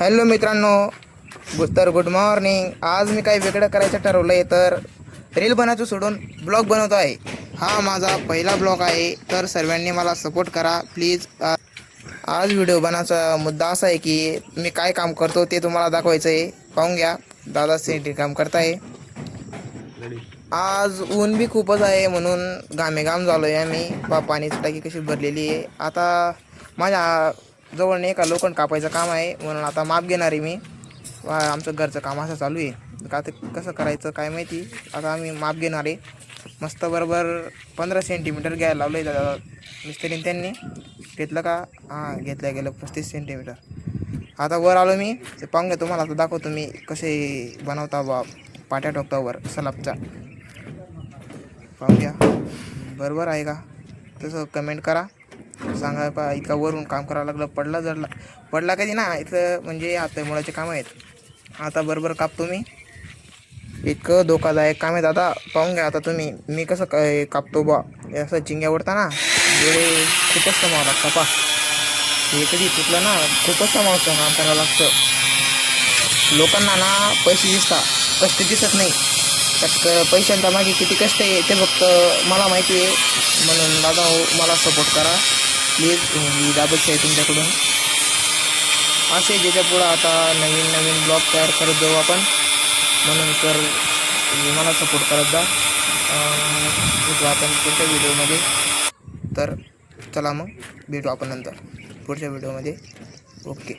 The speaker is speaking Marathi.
हॅलो मित्रांनो, गुड मॉर्निंग. आज मी काही वेगळं करायचं ठरवलं आहे, तर रील बनायचं सोडून ब्लॉग बनवतो आहे. हा माझा पहिला ब्लॉग आहे, तर सर्वांनी मला सपोर्ट करा प्लीज. आज व्हिडिओ बनायचा मुद्दा असा आहे की मी काय काम करतो ते तुम्हाला दाखवायचं आहे. पाहून घ्या, दादा सेंट्री काम करताय. आज ऊन बी खूपच आहे म्हणून घामेघाम झालो आहे आम्ही. पाण्याची टाकी कशी भरलेली आहे. आता माझ्या जवळ नाही का लोखंड कापायचं काम आहे, म्हणून आता माप घेणार आहे मी. आमचं घरचं काम असं चालू आहे का, ते कसं करायचं काय माहिती. आता आम्ही माप घेणार आहे. मस्त बरोबर 15 सेंटीमीटर घ्यायला लावलं आहे दादा मिस्त्रीने. त्यांनी घेतलं का? हां, घेतलं गेलं 35 सेंटीमीटर. आता वर आलो मी, ते पाहून घ्या. तुम्हाला आता दाखवतो मी कसे बनवता बा पाट्या टोकतावर सलाबचा. पाहून घ्या, बरोबर आहे का? तसं कमेंट करा, सांगा. इतका वरून काम करावं लागलं. पडला कधी ना इथं, म्हणजे आता मुळाचे काम आहेत. आता बरोबर कापतो मी. इतकं धोकादायक काम आहे दादा. पाहून घ्या आता तुम्ही मी कसं काय कापतो बा. असं चिंग्या उडता ना, डोळे खूपच समावं लागतं. पा हे कधी तुटलं ना, खूपच समावतं काम करावं लागतं. लोकांना ना पैसे दिसतात, कष्ट दिसत नाही. त्यात पैशांच्या मागे किती कष्ट आहे ते फक्त मला माहिती आहे. म्हणून दादा हो, मला सपोर्ट करा प्लीज. ही दाबच आहे तुमच्याकडून. असे ज्याच्या पुढं आता नवीन नवीन ब्लॉग तयार करत जाऊ आपण. म्हणून तर मला सपोर्ट करत जा. भेटू आपण पुढच्या व्हिडिओमध्ये. तर चला मग भेटू आपण नंतर पुढच्या व्हिडिओमध्ये. ओके.